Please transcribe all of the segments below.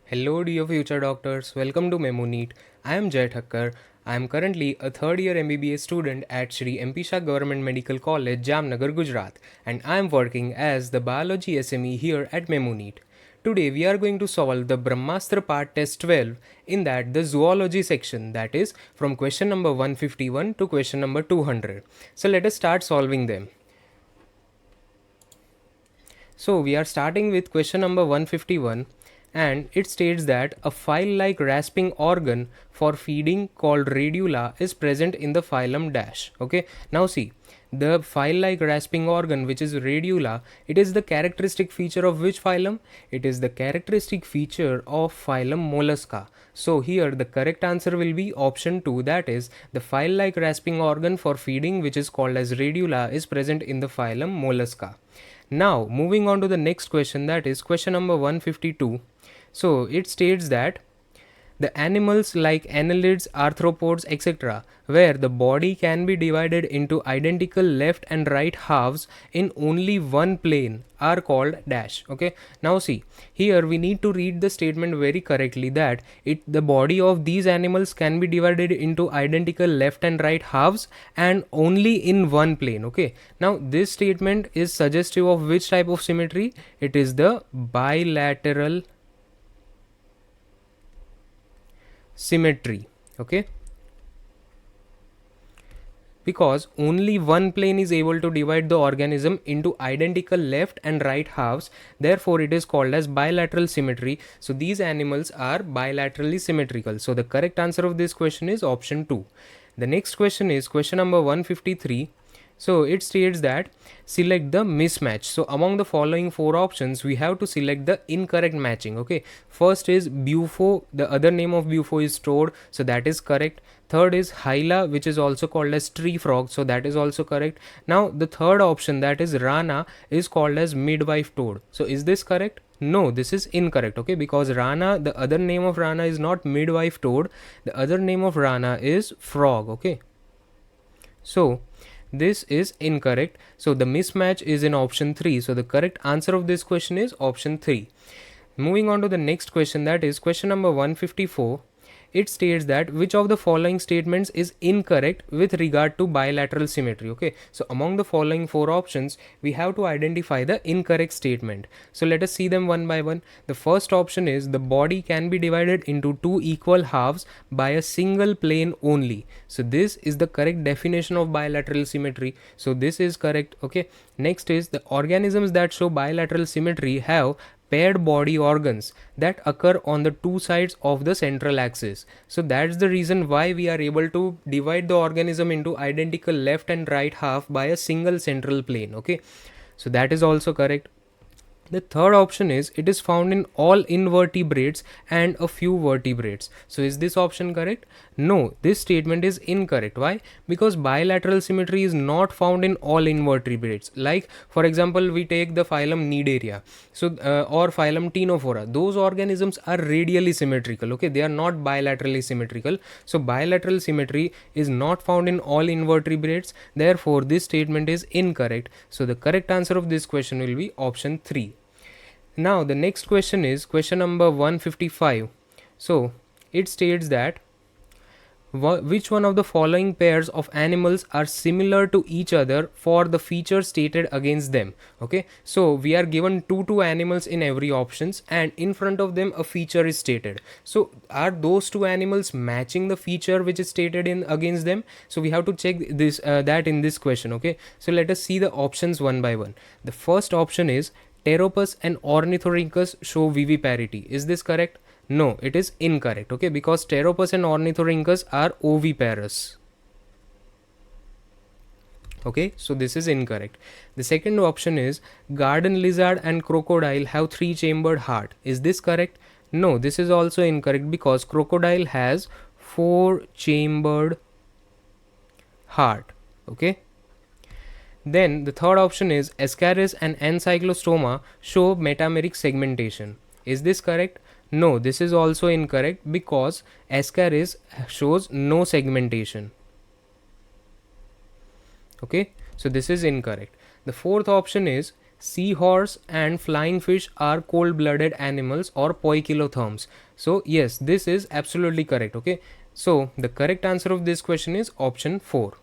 Hello dear future doctors, welcome to memoneet. I am Jay Thakkar. I am currently a third year MBBS student at Shri MP Shah Government Medical College, Jamnagar, Gujarat, and I am working as the biology SME here at memoneet. Today we are going to solve the Brahmastra part test 12, in that the zoology section, that is from question number 151 to question number 200. So let us start solving them. So we are starting with question number 151, and it states that a file-like rasping organ for feeding called radula is present in the phylum dash. Okay, now see, the file-like rasping organ, which is radula, it is the characteristic feature of which phylum? It is the characteristic feature of phylum mollusca. So here the correct answer will be option 2, that is the file-like rasping organ for feeding, which is called as radula, is present in the phylum mollusca. Now moving on to the next question, that is question number 152. So it states that the animals like annelids, arthropods, etc., where the body can be divided into identical left and right halves in only one plane, are called dash. Okay, now see, here we need to read the statement very correctly, that the body of these animals can be divided into identical left and right halves and only in one plane. Okay, now this statement is suggestive of which type of symmetry? It is the bilateral symmetry. Okay, because only one plane is able to divide the organism into identical left and right halves, therefore it is called as bilateral symmetry. So these animals are bilaterally symmetrical. So the correct answer of this question is option 2. The next question is question number 153. So it states that select the mismatch. So among the following four options, we have to select the incorrect matching. Okay, first is bufo, the other name of bufo is toad, so that is correct. Third is hyla, which is also called as tree frog, so that is also correct. Now the third option, that is rana, is called as midwife toad. So is this correct? No, this is incorrect. Okay, because rana, the other name of rana is not midwife toad, the other name of rana is frog. Okay, so this is incorrect. So the mismatch is in option 3. So the correct answer of this question is option 3. Moving on to the next question, that is question number 154. It states that which of the following statements is incorrect with regard to bilateral symmetry. Okay, so among the following four options, we have to identify the incorrect statement. So let us see them one by one. The first option is the body can be divided into two equal halves by a single plane only. So this is the correct definition of bilateral symmetry. So this is correct. Okay, next is the organisms that show bilateral symmetry have paired body organs that occur on the two sides of the central axis. So that's the reason why we are able to divide the organism into identical left and right half by a single central plane. Okay, so that is also correct. The third option is it is found in all invertebrates and a few vertebrates. So is this option correct? No, this statement is incorrect. Why? Because bilateral symmetry is not found in all invertebrates. Like for example, we take the phylum Cnidaria, so or phylum Ctenophora. Those organisms are radially symmetrical. Okay, they are not bilaterally symmetrical. So bilateral symmetry is not found in all invertebrates. Therefore, this statement is incorrect. So the correct answer of this question will be option 3. Now the next question is question number 155. So it states that which one of the following pairs of animals are similar to each other for the feature stated against them. Okay, so we are given two animals in every options, and in front of them a feature is stated. So are those two animals matching the feature which is stated in against them? So we have to check this that in this question. Okay, so let us see the options one by one. The first option is Pteropus and Ornithorhynchus show viviparity. Is this correct? No, it is incorrect. Okay, because Pteropus and Ornithorhynchus are oviparous. Okay, so this is incorrect. The second option is garden lizard and crocodile have three-chambered heart. Is this correct? No, this is also incorrect because crocodile has four-chambered heart. Okay. Then the third option is Ascaris and Ancylostoma show metameric segmentation. Is this correct? No, this is also incorrect because Ascaris shows no segmentation. Okay, so this is incorrect. The fourth option is seahorse and flying fish are cold-blooded animals or poikilotherms. So yes, this is absolutely correct. Okay, so the correct answer of this question is option 4.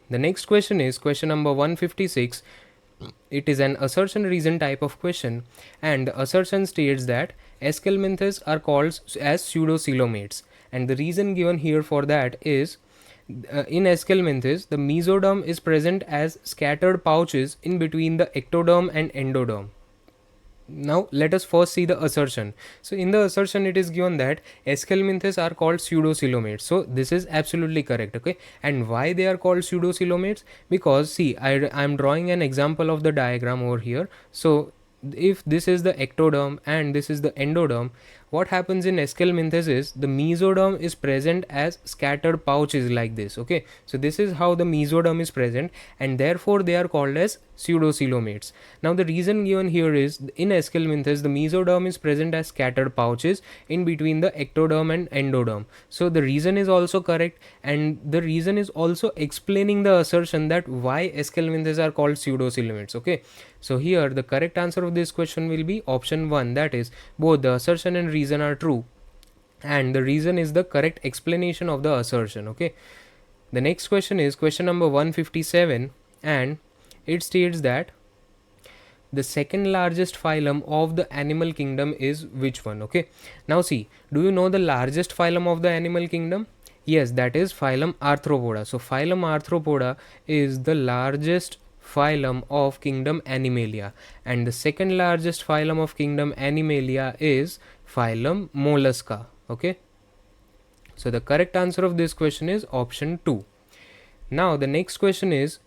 The next question is question number 156. It is an assertion reason type of question, and the assertion states that Eskelminthes are called as pseudocoelomates, and the reason given here for that is in Eskelminthes the mesoderm is present as scattered pouches in between the ectoderm and endoderm. Now let us first see the assertion. So in the assertion it is given that Eskelminthes are called pseudocoelomates. So this is absolutely correct. Okay, and why they are called pseudocoelomates? Because see, I am drawing an example of the diagram over here. So if this is the ectoderm and this is the endoderm, what happens in Eskelminthes is the mesoderm is present as scattered pouches like this. Okay, so this is how the mesoderm is present, and therefore they are called as pseudocoelomates. Now the reason given here is in Eskelminthes the mesoderm is present as scattered pouches in between the ectoderm and endoderm. So the reason is also correct, and the reason is also explaining the assertion that why Eskelminthes are called pseudocoelomates. Okay, so here the correct answer of this question will be option 1, that is both the assertion and reason are true, and the reason is the correct explanation of the assertion. Okay, the next question is question number 157, and it states that the second largest phylum of the animal kingdom is which one? Okay, now see, do you know the largest phylum of the animal kingdom? Yes, that is phylum Arthropoda. So phylum Arthropoda is the largest phylum of kingdom Animalia, and the second largest phylum of kingdom Animalia is phylum Mollusca. Okay, so the correct answer of this question is option 2. Now the next question is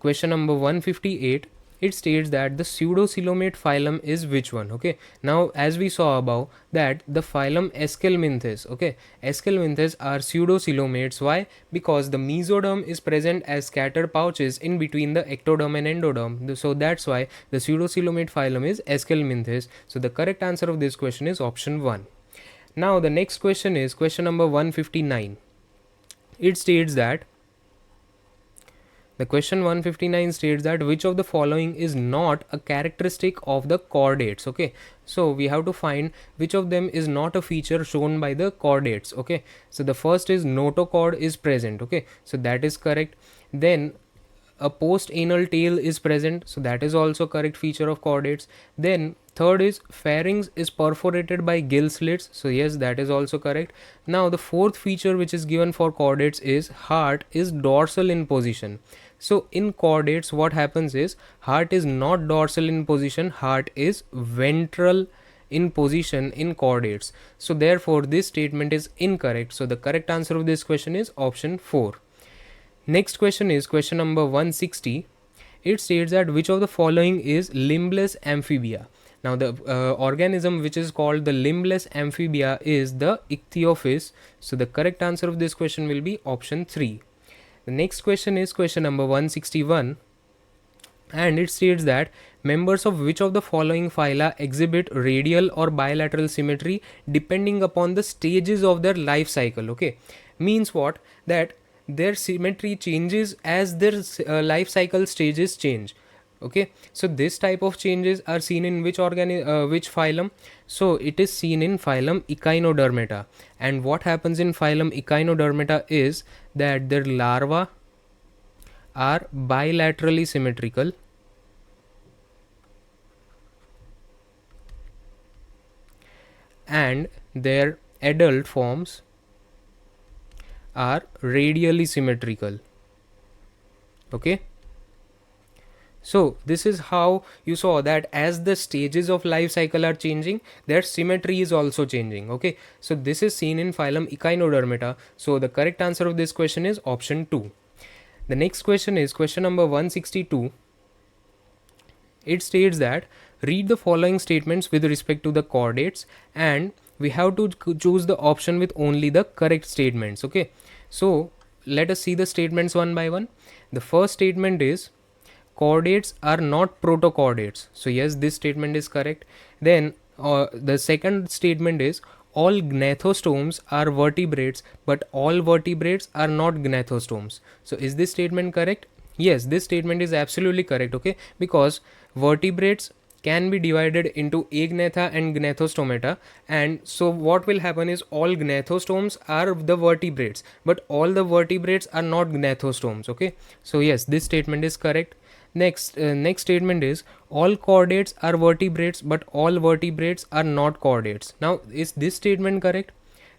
question number 158. It states that the pseudocoelomate phylum is which one? Okay, now as we saw above that the phylum Eskelminthes, okay, Eskelminthes are pseudocoelomates. Why? Because the mesoderm is present as scattered pouches in between the ectoderm and endoderm. So that's why the pseudocoelomate phylum is Eskelminthes. So the correct answer of this question is option 1. Now the next question is question number 159. It states that the question 159 states that which of the following is not a characteristic of the chordates. Okay, so we have to find which of them is not a feature shown by the chordates. Okay, so the first is notochord is present. Okay, so that is correct. Then a post anal tail is present, so that is also correct feature of chordates. Then third is pharynx is perforated by gill slits, so yes, that is also correct. Now the fourth feature which is given for chordates is heart is dorsal in position. So in chordates what happens is heart is not dorsal in position, heart is ventral in position in chordates. So therefore this statement is incorrect. So the correct answer of this question is option 4. Next question is question number 160. It states that which of the following is limbless amphibia. Now the organism which is called the limbless amphibia is the ichthyophis. So the correct answer of this question will be option 3. The next question is question number 161, and it states that members of which of the following phyla exhibit radial or bilateral symmetry depending upon the stages of their life cycle. Okay, means what? That their symmetry changes as their life cycle stages change. Okay, so this type of changes are seen in which which phylum? So it is seen in phylum Echinodermata. And what happens in phylum Echinodermata is that their larvae are bilaterally symmetrical, and their adult forms are radially symmetrical. Okay, so this is how you saw that as the stages of life cycle are changing, their symmetry is also changing. Okay, so this is seen in phylum Echinodermata. So the correct answer of this question is option 2. The next question is question number 162. It states that read the following statements with respect to the chordates, and we have to choose the option with only the correct statements. Okay, so let us see the statements one by one. The first statement is chordates are not protochordates. So yes, this statement is correct. Then the second statement is all gnathostomes are vertebrates, but all vertebrates are not gnathostomes. So is this statement correct? Yes, this statement is absolutely correct. Okay, because vertebrates can be divided into agnatha and gnatostomata, and so what will happen is all gnathostomes are the vertebrates, but all the vertebrates are not gnathostomes. Okay, so yes, this statement is correct. Next statement is all chordates are vertebrates, but all vertebrates are not chordates. Now, is this statement correct?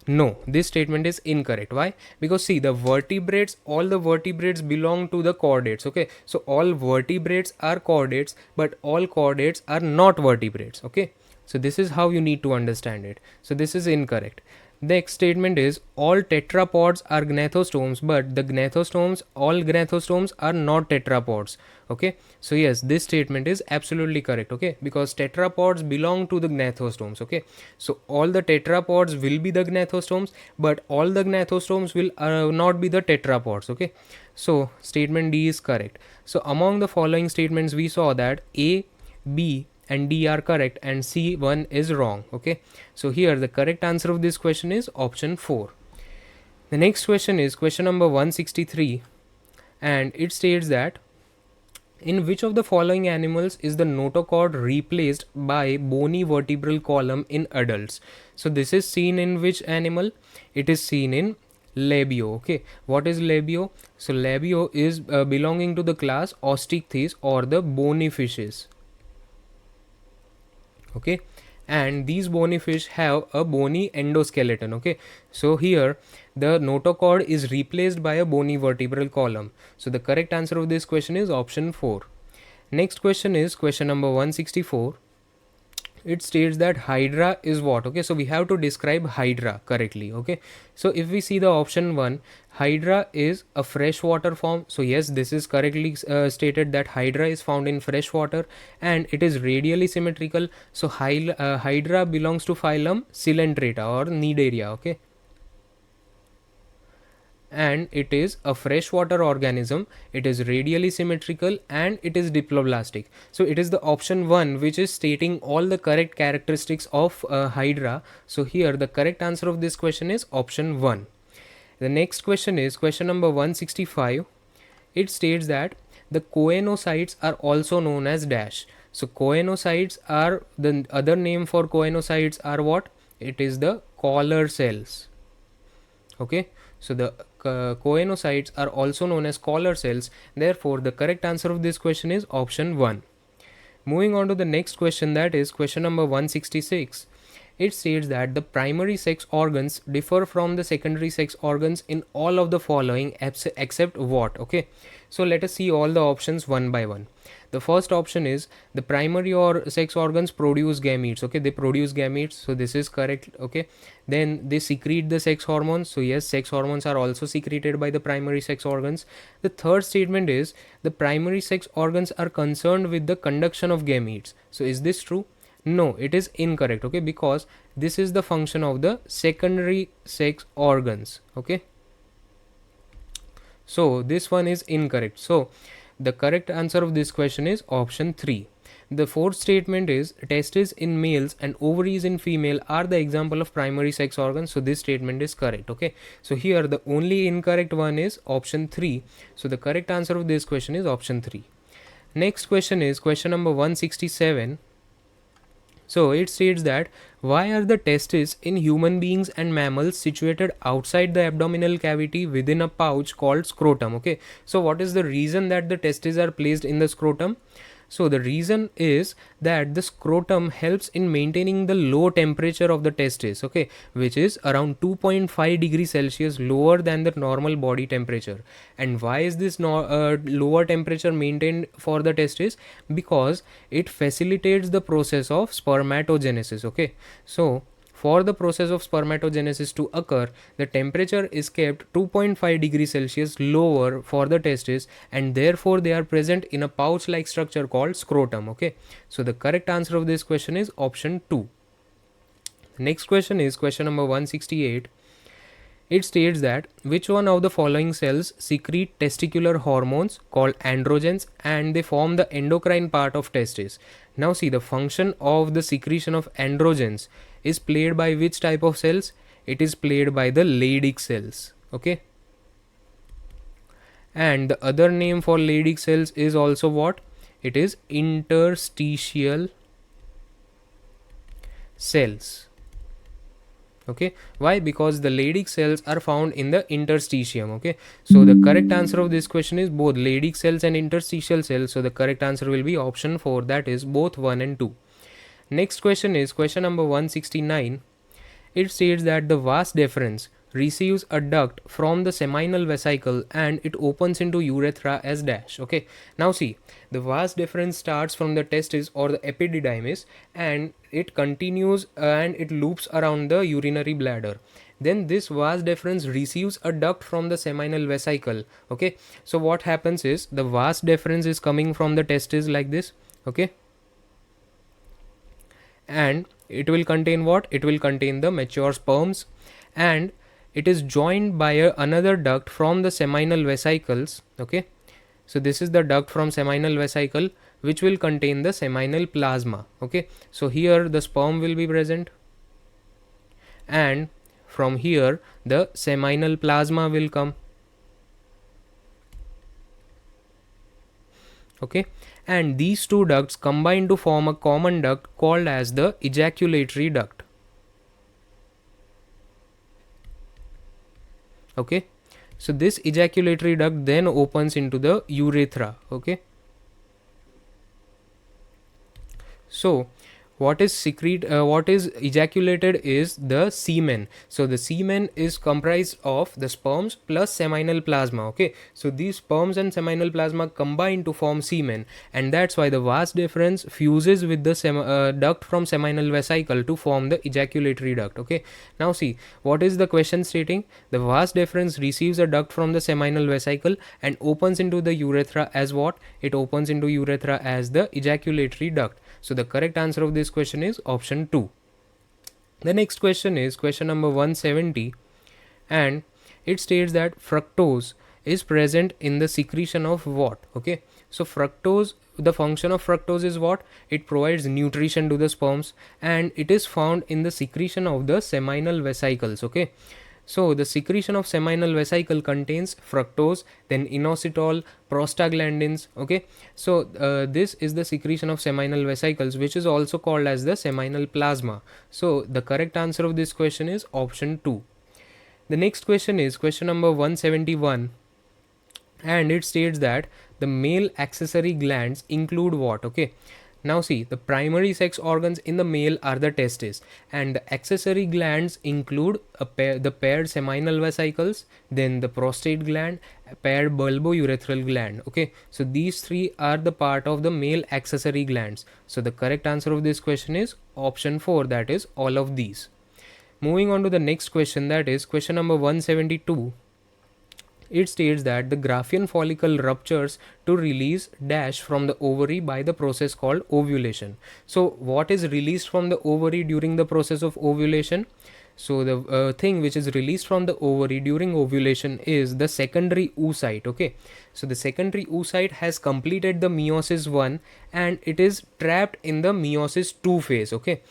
No, this statement is incorrect. Why? Because see, the vertebrates, all the vertebrates belong to the chordates. Okay, so all vertebrates are chordates, but all chordates are not vertebrates. Okay, so this is how you need to understand it. So this is incorrect. Next statement is all tetrapods are gnathostomes, but the gnathostomes, all gnathostomes are not tetrapods. Okay, so yes, this statement is absolutely correct. Okay, because tetrapods belong to the gnathostomes. Okay, so all the tetrapods will be the gnathostomes, but all the gnathostomes will not be the tetrapods. Okay, so statement D is correct. So among the following statements, we saw that A, B, and D are correct and C1 is wrong. Okay, so here the correct answer of this question is option 4. The next question is question number 163, and it states that in which of the following animals is the notochord replaced by bony vertebral column in adults? So this is seen in which animal? It is seen in labio. Okay, what is labio? So labio is belonging to the class Osteichthyes or the bony fishes. Okay, and these bony fish have a bony endoskeleton. Okay, so here the notochord is replaced by a bony vertebral column. So the correct answer of this question is option 4. Next question is question number 164. It states that hydra is what? Okay, so we have to describe hydra correctly. Okay, so if we see the option 1, hydra is a freshwater form. So yes, this is correctly stated that hydra is found in freshwater and it is radially symmetrical. So hydra belongs to phylum Coelenterata or Cnidaria. Okay, and it is a freshwater organism. It is radially symmetrical and it is diploblastic. So it is the option 1 which is stating all the correct characteristics of hydra. So here the correct answer of this question is option 1. The next question is question number 165. It states that the choanocytes are also known as dash. So choanocytes are, the other name for choanocytes are what? It is the collar cells. Okay, so the choanocytes are also known as collar cells. Therefore, the correct answer of this question is option 1. Moving on to the next question, that is question number 166. It states that the primary sex organs differ from the secondary sex organs in all of the following except what? Okay, so let us see all the options one by one. The first option is the primary or sex organs produce gametes. Okay, they produce gametes, so this is correct. Okay, then they secrete the sex hormones. So yes, sex hormones are also secreted by the primary sex organs. The third statement is the primary sex organs are concerned with the conduction of gametes. So is this true? No, it is incorrect. Okay, because this is the function of the secondary sex organs. Okay, so this one is incorrect. So the correct answer of this question is option 3. The fourth statement is testes in males and ovaries in female are the example of primary sex organs. So this statement is correct. Okay, so here the only incorrect one is option 3. So the correct answer of this question is option 3. Next question is question number 167. So it states that why are the testes in human beings and mammals situated outside the abdominal cavity within a pouch called scrotum? Okay, so what is the reason that the testes are placed in the scrotum? So the reason is that the scrotum helps in maintaining the low temperature of the testes, okay, which is around 2.5 degrees Celsius lower than the normal body temperature. And why is this lower temperature maintained for the testes? Because it facilitates the process of spermatogenesis. Okay, so for the process of spermatogenesis to occur, the temperature is kept 2.5 degrees Celsius lower for the testes, and therefore they are present in a pouch like structure called scrotum. Okay, so the correct answer of this question is option 2. Next question is question number 168. It states that which one of the following cells secrete testicular hormones called androgens and they form the endocrine part of testes. Now see, the function of the secretion of androgens is played by which type of cells? It is played by the Leydig cells. Okay, and the other name for Leydig cells is also what? It is interstitial cells. Okay, why? Because the Leydig cells are found in the interstitium. Okay, so the correct answer of this question is both Leydig cells and interstitial cells. So the correct answer will be option 4, that is both 1 and 2. Next question is question number 169. It states that the vas deferens receives a duct from the seminal vesicle and it opens into urethra as dash. Okay, now see, the vas deferens starts from the testis or the epididymis and it continues and it loops around the urinary bladder. Then this vas deferens receives a duct from the seminal vesicle. Okay, so what happens is the vas deferens is coming from the testis like this. Okay, and it will contain what? It will contain the mature sperms, and it is joined by another duct from the seminal vesicles. Okay, so this is the duct from seminal vesicle which will contain the seminal plasma. Okay, so here the sperm will be present, and from here the seminal plasma will come. Okay, and these two ducts combine to form a common duct called as the ejaculatory duct. Okay, so this ejaculatory duct then opens into the urethra. Okay, so what is ejaculated is the semen. So the semen is comprised of the sperms plus seminal plasma. Okay, so these sperms and seminal plasma combine to form semen, and that's why the vas deferens fuses with the duct from seminal vesicle to form the ejaculatory duct. Okay, now see, what is the question stating? The vas deferens receives a duct from the seminal vesicle and opens into the urethra as what? It opens into urethra as the ejaculatory duct. So the correct answer of this question is option 2. The next question is question number 170, and it states that fructose is present in the secretion of what? Okay, so fructose, the function of fructose is what? It provides nutrition to the sperms, and it is found in the secretion of the seminal vesicles. Okay, so the secretion of seminal vesicle contains fructose, then inositol, prostaglandins. Okay, so this is the secretion of seminal vesicles, which is also called as the seminal plasma. So the correct answer of this question is option 2. The next question is question number 171, and it states that the male accessory glands include what? Okay, now see, the primary sex organs in the male are the testes, and the accessory glands include the paired seminal vesicles, then the prostate gland, paired bulbourethral gland. Okay, so these three are the part of the male accessory glands. So the correct answer of this question is option 4, that is all of these. Moving on to the next question, that is question number 172. It states that the Graafian follicle ruptures to release dash from the ovary by the process called ovulation. So what is released from the ovary during the process of ovulation? So the thing which is released from the ovary during ovulation is the secondary oocyte. Okay, so the secondary oocyte has completed the meiosis 1 and it is trapped in the meiosis 2 phase. Okay,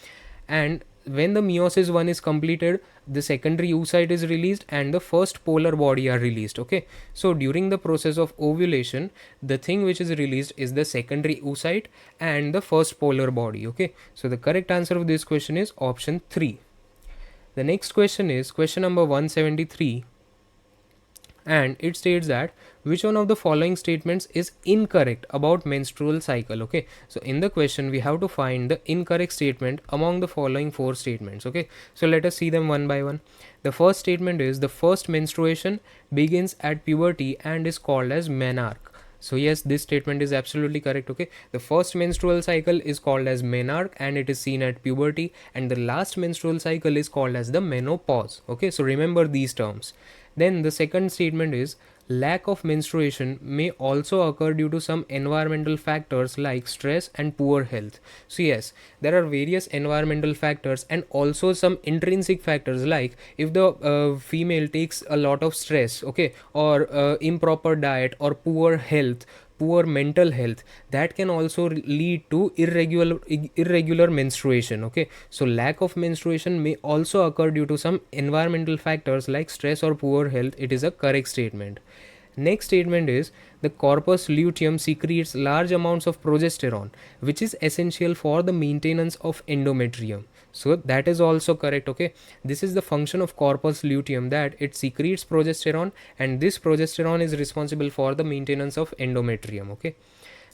and when the meiosis 1 is completed, the secondary oocyte is released and the first polar body are released. Okay, so during the process of ovulation, the thing which is released is the secondary oocyte and the first polar body. Okay, so the correct answer of this question is option 3. The next question is question number 173, and it states that which one of the following statements is incorrect about menstrual cycle. Okay, so in the question we have to find the incorrect statement among the following 4 statements. Okay, so let us see them one by one. The first statement is the first menstruation begins at puberty and is called as menarche. So yes, this statement is absolutely correct. Okay, the first menstrual cycle is called as menarche and it is seen at puberty, and the last menstrual cycle is called as the menopause. Okay, so remember these terms. Then the second statement is lack of menstruation may also occur due to some environmental factors like stress and poor health. So yes, there are various environmental factors and also some intrinsic factors, like if the female takes a lot of stress, okay, or improper diet or poor health, poor mental health, that can also lead to irregular menstruation. Okay, so lack of menstruation may also occur due to some environmental factors like stress or poor health. It is a correct statement. Next statement is the corpus luteum secretes large amounts of progesterone, which is essential for the maintenance of endometrium. So that is also correct. Okay, this is the function of corpus luteum, that it secretes progesterone, and this progesterone is responsible for the maintenance of endometrium. Okay.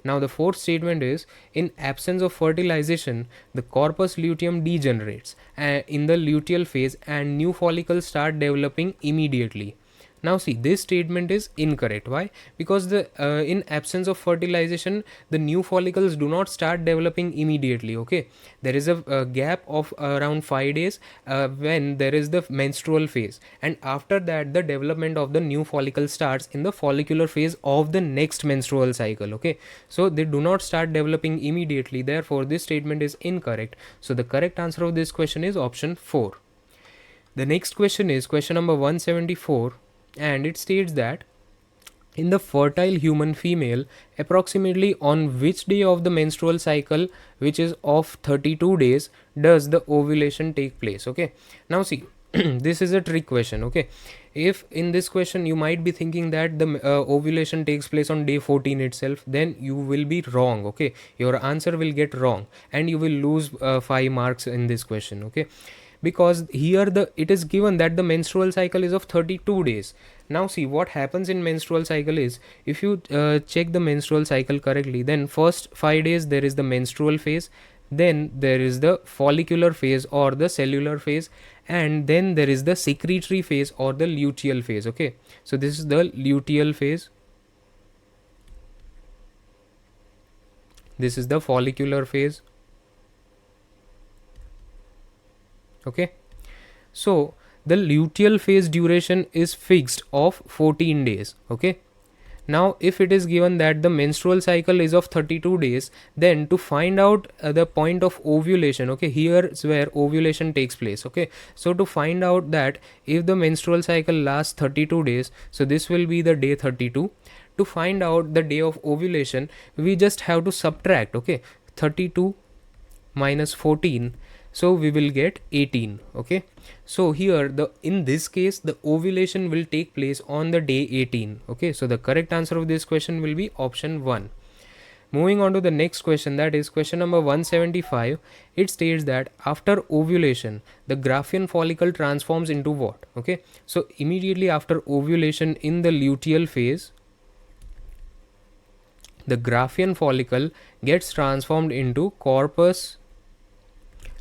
Now the fourth statement is, in absence of fertilization, the corpus luteum degenerates in the luteal phase and new follicles start developing immediately. Now see, this statement is incorrect. Why? Because the in absence of fertilization, the new follicles do not start developing immediately. Okay, there is a gap of around 5 days when there is the menstrual phase, and after that the development of the new follicle starts in the follicular phase of the next menstrual cycle. Okay, so they do not start developing immediately, therefore this statement is incorrect. So the correct answer of this question is option 4. The next question is question number 174, and it states that in the fertile human female, approximately on which day of the menstrual cycle, which is of 32 days, does the ovulation take place? Okay, now see, this is a trick question. Okay, if in this question you might be thinking that the ovulation takes place on day 14 itself, then you will be wrong. Okay, your answer will get wrong and you will lose 5 marks in this question. Okay, because here the it is given that the menstrual cycle is of 32 days. Now see, what happens in menstrual cycle is, if you check the menstrual cycle correctly, then first 5 days there is the menstrual phase, then there is the follicular phase or the cellular phase, and then there is the secretory phase or the luteal phase. Okay, so this is the luteal phase, this is the follicular phase. Okay, so the luteal phase duration is fixed of 14 days. Okay, now if it is given that the menstrual cycle is of 32 days, then to find out the point of ovulation, okay, here is where ovulation takes place. Okay, so to find out that if the menstrual cycle lasts 32 days, so this will be the day 32. To find out the day of ovulation, we just have to subtract, okay, 32 minus 14, so we will get 18. Okay, so here the in this case the ovulation will take place on the day 18. Okay, so the correct answer of this question will be option 1. Moving on to the next question, that is question number 175. It states that after ovulation the Graafian follicle transforms into what? Okay, so immediately after ovulation in the luteal phase, the Graafian follicle gets transformed into corpus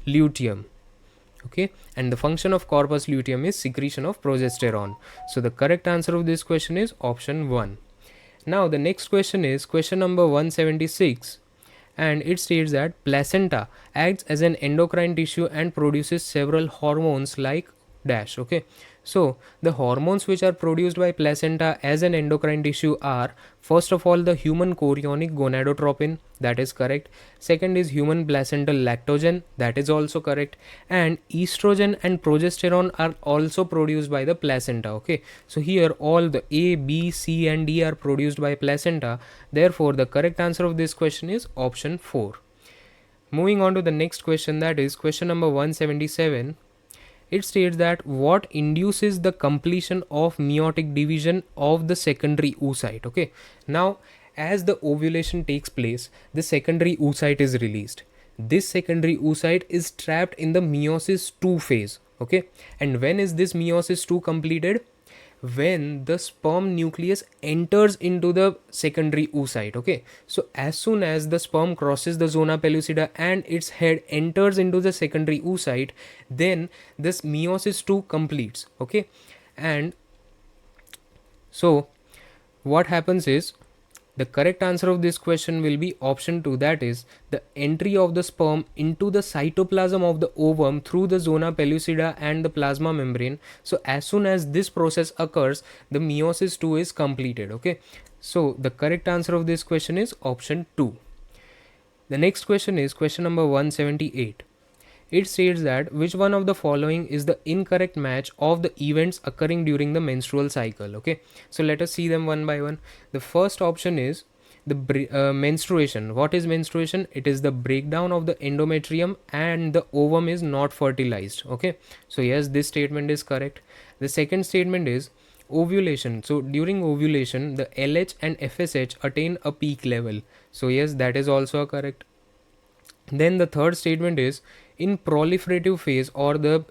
luteum. Okay, and the function of corpus luteum is secretion of progesterone. So the correct answer of this question is option 1. Now the next question is question number 176, and it states that placenta acts as an endocrine tissue and produces several hormones like dash. Okay, so the hormones which are produced by placenta as an endocrine tissue are, first of all, the human chorionic gonadotropin, that is correct. Second is human placental lactogen, that is also correct. And estrogen and progesterone are also produced by the placenta. Okay, so here all the A, B, C and D are produced by placenta, therefore the correct answer of this question is option 4. Moving on to the next question, that is question number 177. It states that what induces the completion of meiotic division of the secondary oocyte. Okay, now as the ovulation takes place, the secondary oocyte is released. This secondary oocyte is trapped in the meiosis 2 phase. Okay, and when is this meiosis 2 completed? When the sperm nucleus enters into the secondary oocyte. Okay, so as soon as the sperm crosses the zona pellucida and its head enters into the secondary oocyte, then this meiosis 2 completes. Okay, and so what happens is, the correct answer of this question will be option 2, that is the entry of the sperm into the cytoplasm of the ovum through the zona pellucida and the plasma membrane. So as soon as this process occurs, the meiosis 2 is completed. Okay, so the correct answer of this question is option 2. The next question is question number 178. It states that which one of the following is the incorrect match of the events occurring during the menstrual cycle. Okay, so let us see them one by one. The first option is the menstruation. What is menstruation? It is the breakdown of the endometrium and the ovum is not fertilized. Okay, so yes, this statement is correct. The second statement is ovulation. So during ovulation, the LH and FSH attain a peak level. So yes, that is also correct. Then the third statement is, in proliferative phase or the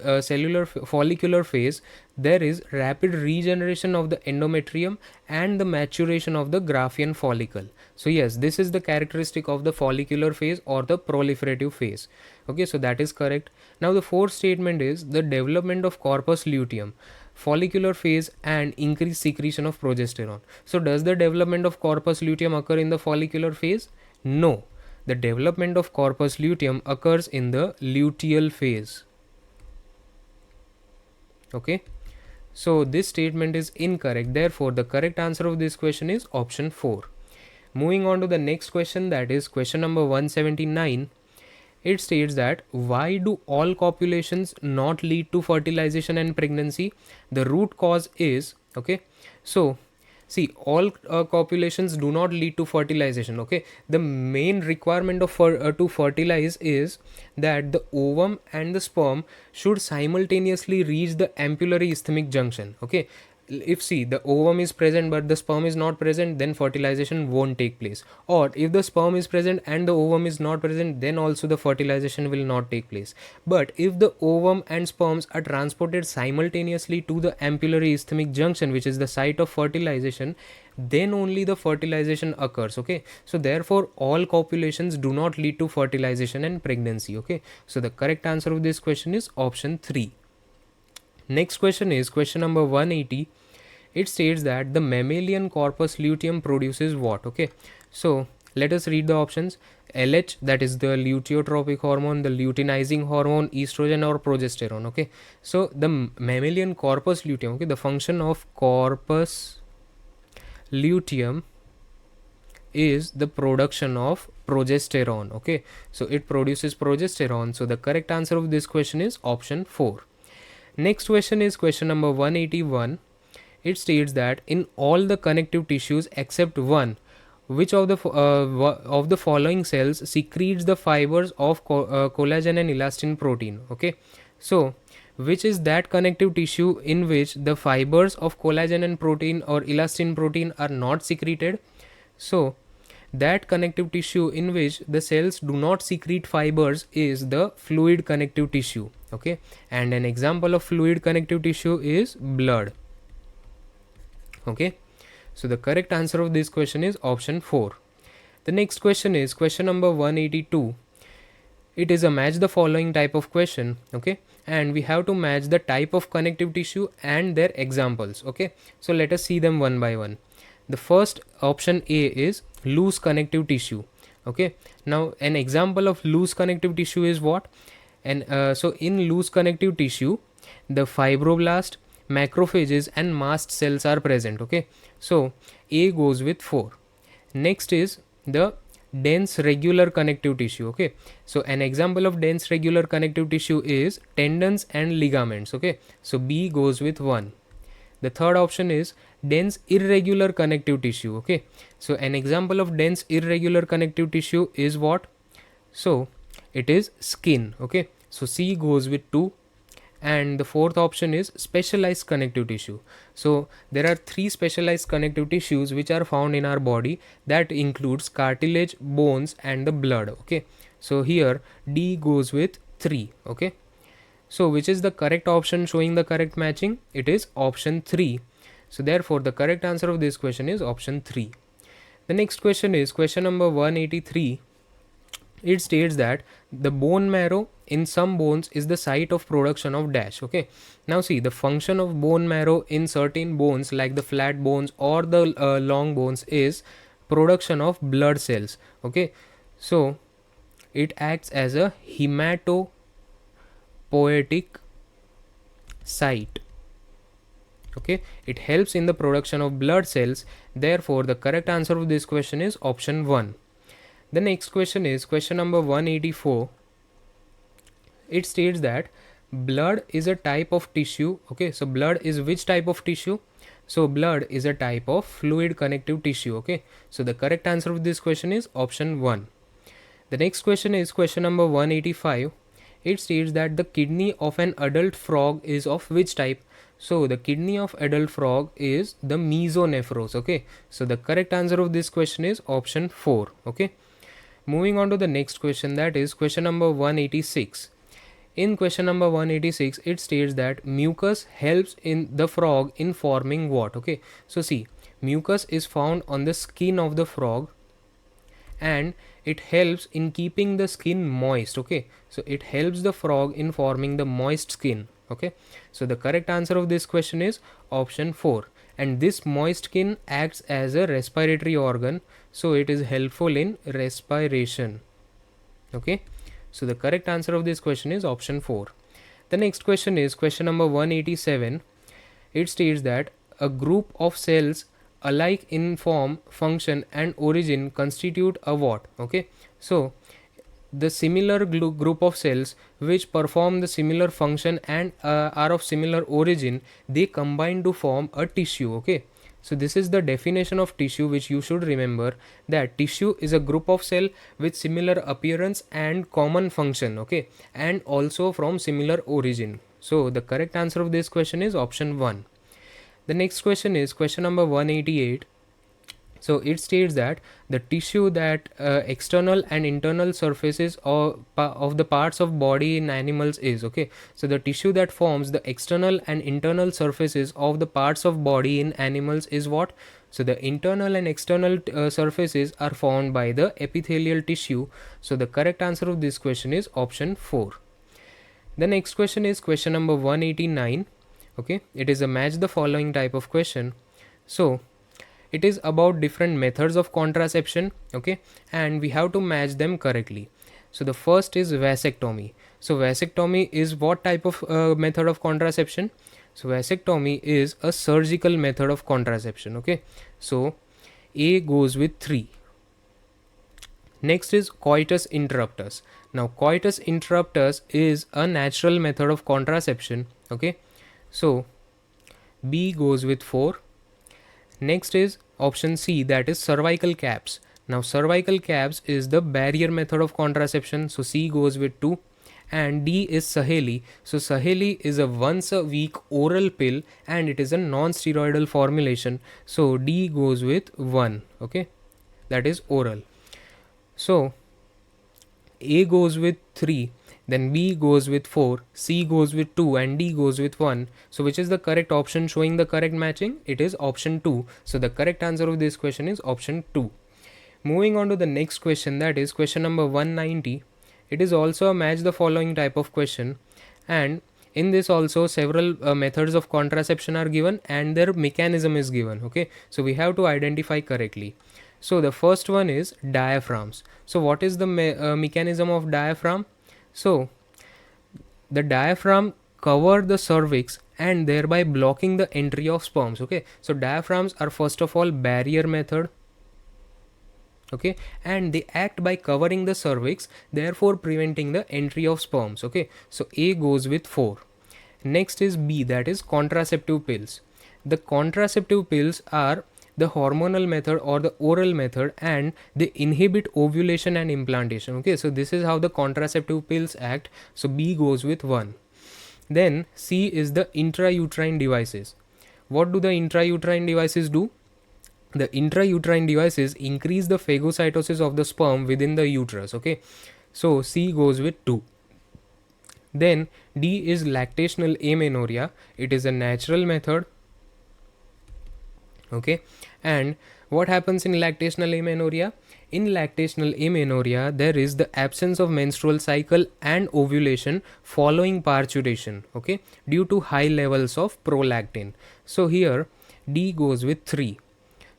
follicular phase, there is rapid regeneration of the endometrium and the maturation of the Graafian follicle. So yes, this is the characteristic of the follicular phase or the proliferative phase. Okay, so that is correct. Now the fourth statement is the development of corpus luteum, follicular phase and increased secretion of progesterone. So does the development of corpus luteum occur in the follicular phase? No, the development of corpus luteum occurs in the luteal phase. Okay, so this statement is incorrect. Therefore, the correct answer of this question is option 4. Moving on to the next question, that is question number 179. It states that why do all copulations not lead to fertilization and pregnancy? The root cause is, okay, so see, all copulations do not lead to fertilization. Okay, the main requirement of to fertilize is that the ovum and the sperm should simultaneously reach the ampullary isthmic junction. Okay, if see the ovum is present but the sperm is not present, then fertilization won't take place. Or if the sperm is present and the ovum is not present, then also the fertilization will not take place. But if the ovum and sperms are transported simultaneously to the ampullary isthmic junction, which is the site of fertilization, then only the fertilization occurs. Okay, so therefore all copulations do not lead to fertilization and pregnancy. Okay, so the correct answer of this question is option 3. Next question is question number 180. It states that the mammalian corpus luteum produces what? Okay, so let us read the options. LH, that is the luteotropic hormone, the luteinizing hormone, estrogen or progesterone. Okay, so the mammalian corpus luteum, okay, the function of corpus luteum is the production of progesterone. Okay, so it produces progesterone. So the correct answer of this question is option 4. Next question is question number 181. It states that in all the connective tissues except one, which of the following cells secretes the fibers of collagen and elastin protein? Okay, so which is that connective tissue in which the fibers of collagen and protein or elastin protein are not secreted? So that connective tissue in which the cells do not secrete fibers is the fluid connective tissue. Okay, and an example of fluid connective tissue is blood. Okay, so the correct answer of this question is option 4. The next question is question number 182. It is a match the following type of question. Okay, and we have to match the type of connective tissue and their examples. Okay, so let us see them one by one. The first option A is loose connective tissue. Okay, now an example of loose connective tissue is what? And so in loose connective tissue, the fibroblast, macrophages and mast cells are present. Okay, so A goes with 4. Next is the dense regular connective tissue. Okay, so an example of dense regular connective tissue is tendons and ligaments. Okay, so B goes with 1. The third option is dense irregular connective tissue. Okay, so an example of dense irregular connective tissue is what? So it is skin. Okay, so C goes with 2. And the fourth option is specialized connective tissue. So there are 3 specialized connective tissues which are found in our body, that includes cartilage, bones and the blood. Okay, so here D goes with 3. Okay, so which is the correct option showing the correct matching? It is option 3. So therefore the correct answer of this question is option 3. The next question is question number 183. It states that the bone marrow in some bones is the site of production of dash. Okay, now see, the function of bone marrow in certain bones like the flat bones or the long bones is production of blood cells. Okay, so it acts as a hematopoietic site. Okay, it helps in the production of blood cells. Therefore the correct answer of this question is option 1. The next question is question number 184. It states that blood is a type of tissue. Okay, so blood is which type of tissue? So blood is a type of fluid connective tissue. Okay, so the correct answer of this question is option 1. The next question is question number 185. it states that the kidney of an adult frog is of which type? So the kidney of adult frog is the mesonephros. Okay, so the correct answer of this question is option 4. Okay, moving on to the next question, that is question number 186. In question number 186, it states that mucus helps in the frog in forming what? Okay, so see, mucus is found on the skin of the frog and it helps in keeping the skin moist. Okay, so it helps the frog in forming the moist skin. Okay, so the correct answer of this question is option 4, and this moist skin acts as a respiratory organ, so it is helpful in respiration. Okay, so the correct answer of this question is option 4. The next question is question number 187. It states that a group of cells alike in form, function and origin constitute a what? Okay, so the similar group of cells which perform the similar function and are of similar origin, they combine to form a tissue. Okay, so this is the definition of tissue which you should remember, that tissue is a group of cell with similar appearance and common function. Okay, and also from similar origin. So the correct answer of this question is option 1. The next question is question number 188. So it states that the tissue that external and internal surfaces of the parts of body in animals is. Okay, so the tissue that forms the external and internal surfaces of the parts of body in animals is what? So the internal and external surfaces are formed by the epithelial tissue. So the correct answer of this question is option 4. The next question is question number 189. Okay, it is a match the following type of question. So it is about different methods of contraception. Okay, and we have to match them correctly. So the first is vasectomy. So vasectomy is what type of method of contraception? So vasectomy is a surgical method of contraception. Okay, so A goes with 3. Next is coitus interruptus. Now coitus interruptus is a natural method of contraception. Okay, so B goes with 4. Next is option C, that is cervical caps. Now cervical caps is the barrier method of contraception, so C goes with 2. And D is Saheli. So Saheli is a once a week oral pill and it is a non-steroidal formulation, so D goes with 1. Okay, that is oral. So A goes with 3, then B goes with 4, C goes with 2 and D goes with 1. So which is the correct option showing the correct matching? It is option 2. So the correct answer of this question is option 2. Moving on to the next question, that is question number 190. It is also a match the following type of question, and in this also several methods of contraception are given and their mechanism is given. Okay, so we have to identify correctly. So the first one is diaphragms. So what is the mechanism of diaphragm? So the diaphragm cover the cervix and thereby blocking the entry of sperms. Okay, so diaphragms are first of all barrier method. Okay, and they act by covering the cervix, therefore preventing the entry of sperms. Okay, so A goes with 4. Next is B, that is contraceptive pills. The contraceptive pills are the hormonal method or the oral method and they inhibit ovulation and implantation. Okay, so this is how the contraceptive pills act, so B goes with 1. Then C is the intrauterine devices. What do the intrauterine devices do? The intrauterine devices increase the phagocytosis of the sperm within the uterus. Okay, so C goes with 2. Then D is lactational amenorrhea. It is a natural method. Okay, and what happens in lactational amenorrhea? In lactational amenorrhea, there is the absence of menstrual cycle and ovulation following parturition. Okay, due to high levels of prolactin. So here D goes with 3.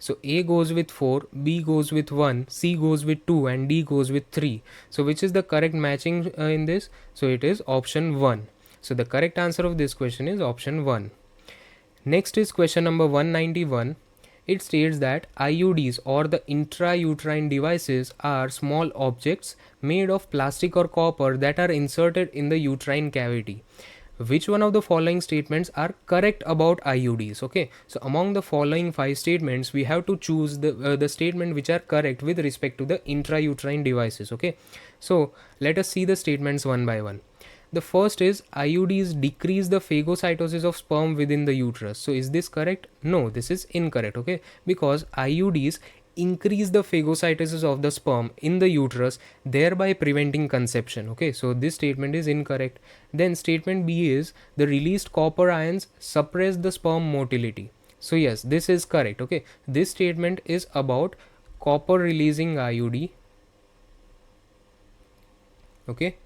So A goes with 4, B goes with 1, C goes with 2 and D goes with 3. So which is the correct matching in this? So it is option 1. So the correct answer of this question is option 1. Next is question number 191. It states that IUDs or the intrauterine devices are small objects made of plastic or copper that are inserted in the uterine cavity. Which one of the following statements are correct about IUDs? Okay, so among the following 5 statements, we have to choose the statement which are correct with respect to the intrauterine devices. Okay, so let us see the statements one by one. The first is IUDs decrease the phagocytosis of sperm within the uterus. So is this correct? No, this is incorrect, okay? Because IUDs increase the phagocytosis of the sperm in the uterus, thereby preventing conception, okay? So this statement is incorrect. Then statement B is the released copper ions suppress the sperm motility. So yes, this is correct, okay? This statement is about copper releasing IUD, okay?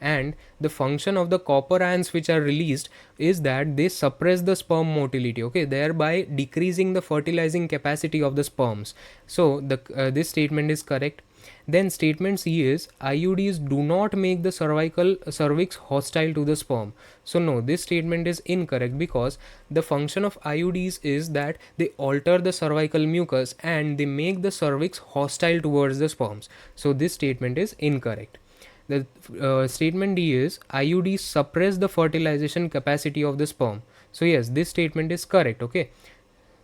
And the function of the copper ions which are released is that they suppress the sperm motility, okay, thereby decreasing the fertilizing capacity of the sperms. So the this statement is correct. Then statement C is IUDs do not make the cervix hostile to the sperm. So no, this statement is incorrect, because the function of IUDs is that they alter the cervical mucus and they make the cervix hostile towards the sperms. So this statement is incorrect. The statement D is IUDs suppress the fertilization capacity of the sperm. So yes, this statement is correct, okay?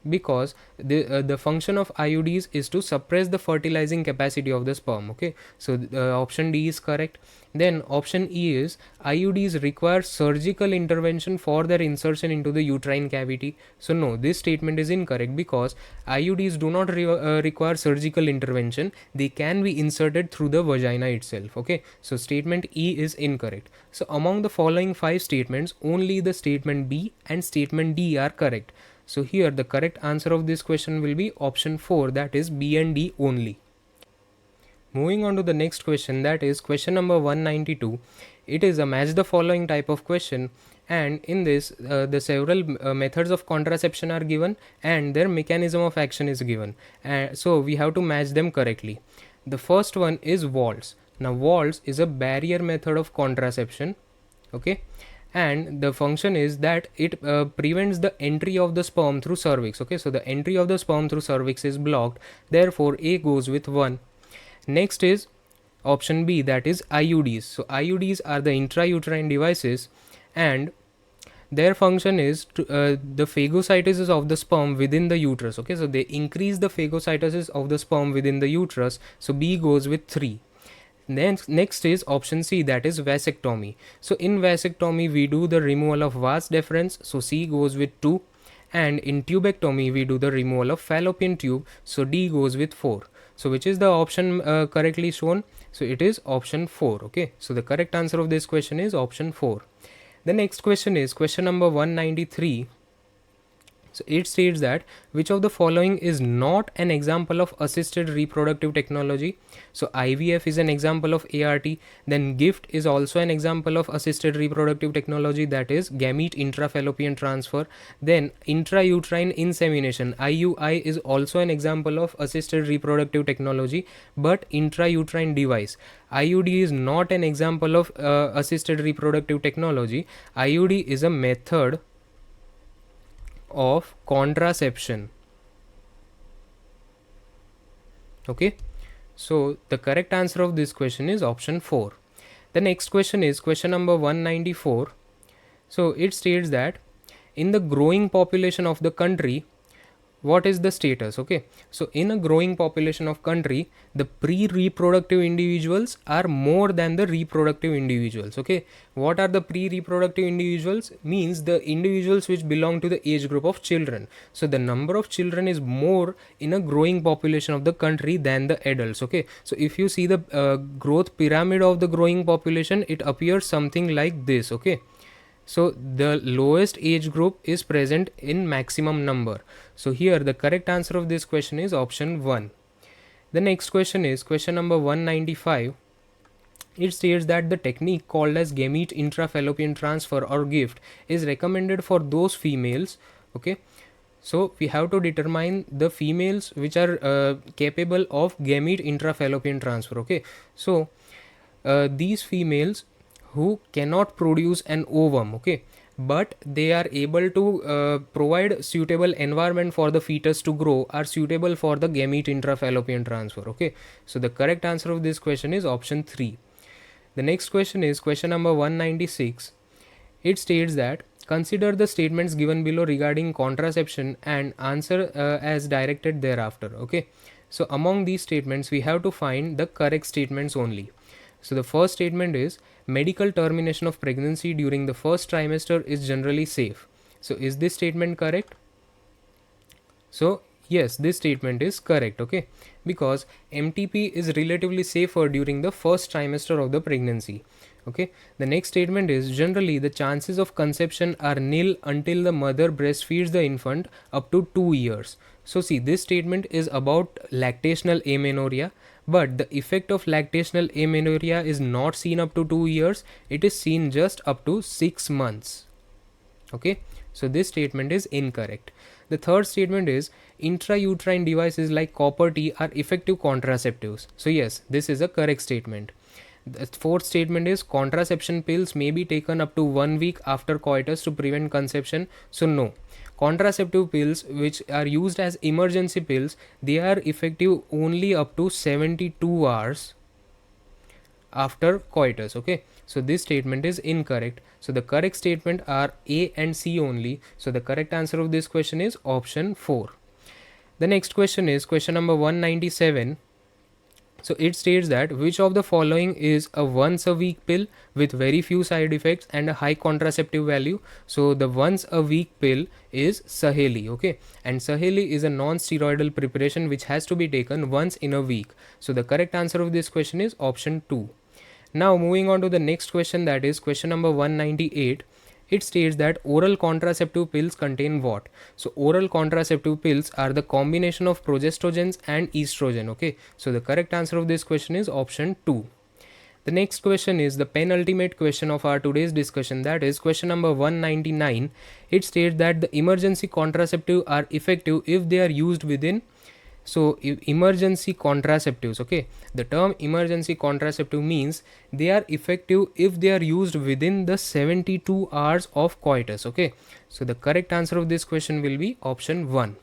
Because the function of IUDs is to suppress the fertilizing capacity of the sperm, okay? So option D is correct. Then option E is IUDs require surgical intervention for their insertion into the uterine cavity. So no, this statement is incorrect, because IUDs do not require surgical intervention. They can be inserted through the vagina itself, okay? So statement E is incorrect. So among the following 5 statements, only the statement B and statement D are correct. So here the correct answer of this question will be option 4, that is B and D only. Moving on to the next question, that is question number 192. It is a match the following type of question, and in this the several methods of contraception are given and their mechanism of action is given. So we have to match them correctly. The first one is waltz. Now waltz is a barrier method of contraception, okay? And the function is that it prevents the entry of the sperm through cervix, okay? So the entry of the sperm through cervix is blocked, therefore A goes with 1. Next is option B, that is IUDs. So IUDs are the intrauterine devices, and their function is to, the phagocytosis of the sperm within the uterus, okay? So they increase the phagocytosis of the sperm within the uterus, so B goes with 3. Then next is option C, that is vasectomy. So in vasectomy we do the removal of vas deferens, so C goes with 2. And in tubectomy we do the removal of fallopian tube, so D goes with 4. So which is the option correctly shown? So it is option 4, okay? So the correct answer of this question is option 4. The next question is question number 193. So it states that which of the following is not an example of assisted reproductive technology? So IVF is an example of ART. Then GIFT is also an example of assisted reproductive technology, that is gamete intrafallopian transfer. Then intrauterine insemination, IUI, is also an example of assisted reproductive technology, but intrauterine device. IUD is not an example of assisted reproductive technology. IUD is a method of contraception, okay? So the correct answer of this question is option 4. The next question is question number 194. So it states that in the growing population of the country, what is the status, okay? So in a growing population of country, the pre-reproductive individuals are more than the reproductive individuals, okay? What are the pre-reproductive individuals? Means the individuals which belong to the age group of children. So the number of children is more in a growing population of the country than the adults, okay? So if you see the growth pyramid of the growing population, it appears something like this, okay? So the lowest age group is present in maximum number. So here the correct answer of this question is option 1. The next question is question number 195. It states that the technique called as gamete intrafallopian transfer or GIFT is recommended for those females, okay? So we have to determine the females which are capable of gamete intrafallopian transfer, okay? So these females who cannot produce an ovum, okay, but they are able to provide suitable environment for the fetus to grow, are suitable for the gamete intrafallopian transfer, okay? So the correct answer of this question is option 3. The next question is question number 196. It states that consider the statements given below regarding contraception and answer as directed thereafter, okay? So among these statements we have to find the correct statements only. So the first statement is medical termination of pregnancy during the first trimester is generally safe. So is this statement correct? So yes, this statement is correct, okay, because MTP is relatively safer during the first trimester of the pregnancy. Okay, the next statement is generally the chances of conception are nil until the mother breastfeeds the infant up to 2 years. So see, this statement is about lactational amenorrhea, but the effect of lactational amenorrhea is not seen up to 2 years, it is seen just up to 6 months. Okay, so this statement is incorrect. The third statement is intrauterine devices like copper T are effective contraceptives. So yes, this is a correct statement. The fourth statement is contraception pills may be taken up to 1 week after coitus to prevent conception. So no, contraceptive pills which are used as emergency pills, they are effective only up to 72 hours after coitus. Okay, so this statement is incorrect. So the correct statement are A and C only. So the correct answer of this question is option 4. The next question is question number 197. So it states that which of the following is a once a week pill with very few side effects and a high contraceptive value. So the once a week pill is Saheli, okay, and Saheli is a non-steroidal preparation which has to be taken once in a week. So the correct answer of this question is option 2. Now moving on to the next question, that is question number 198. It states that oral contraceptive pills contain what? So oral contraceptive pills are the combination of progestogens and estrogen. Okay, so the correct answer of this question is option 2. The next question is the penultimate question of our today's discussion, that is question number 199. It states that the emergency contraceptive are effective if they are used within. So emergency contraceptives, okay, the term emergency contraceptive means they are effective if they are used within the 72 hours of coitus. Okay, so the correct answer of this question will be option 1.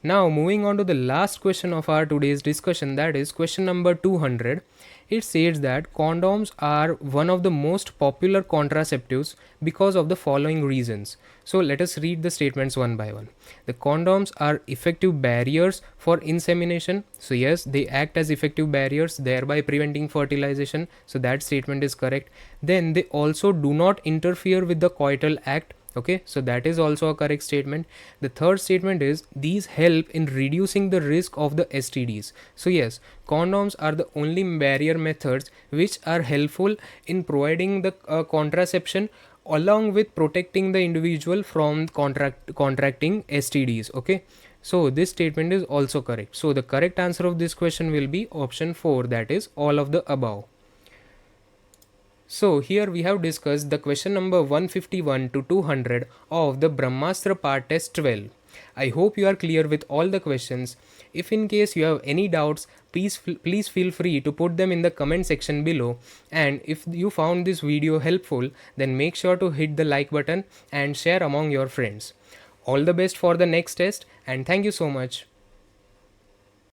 Now moving on to the last question of our today's discussion, that is question number 200. It says that condoms are one of the most popular contraceptives because of the following reasons. So let us read the statements one by one. The condoms are effective barriers for insemination. So yes, they act as effective barriers, thereby preventing fertilization. So that statement is correct. Then they also do not interfere with the coital act. Okay, so that is also a correct statement. The third statement is these help in reducing the risk of the STDs. So yes, condoms are the only barrier methods which are helpful in providing the contraception along with protecting the individual from contracting STDs. Okay, so this statement is also correct. So the correct answer of this question will be option 4, that is all of the above. So here we have discussed the question number 151 to 200 of the Brahmastra part test 12. I hope you are clear with all the questions. If in case you have any doubts, please feel free to put them in the comment section below. And if you found this video helpful, then make sure to hit the like button and share among your friends. All the best for the next test, and thank you so much.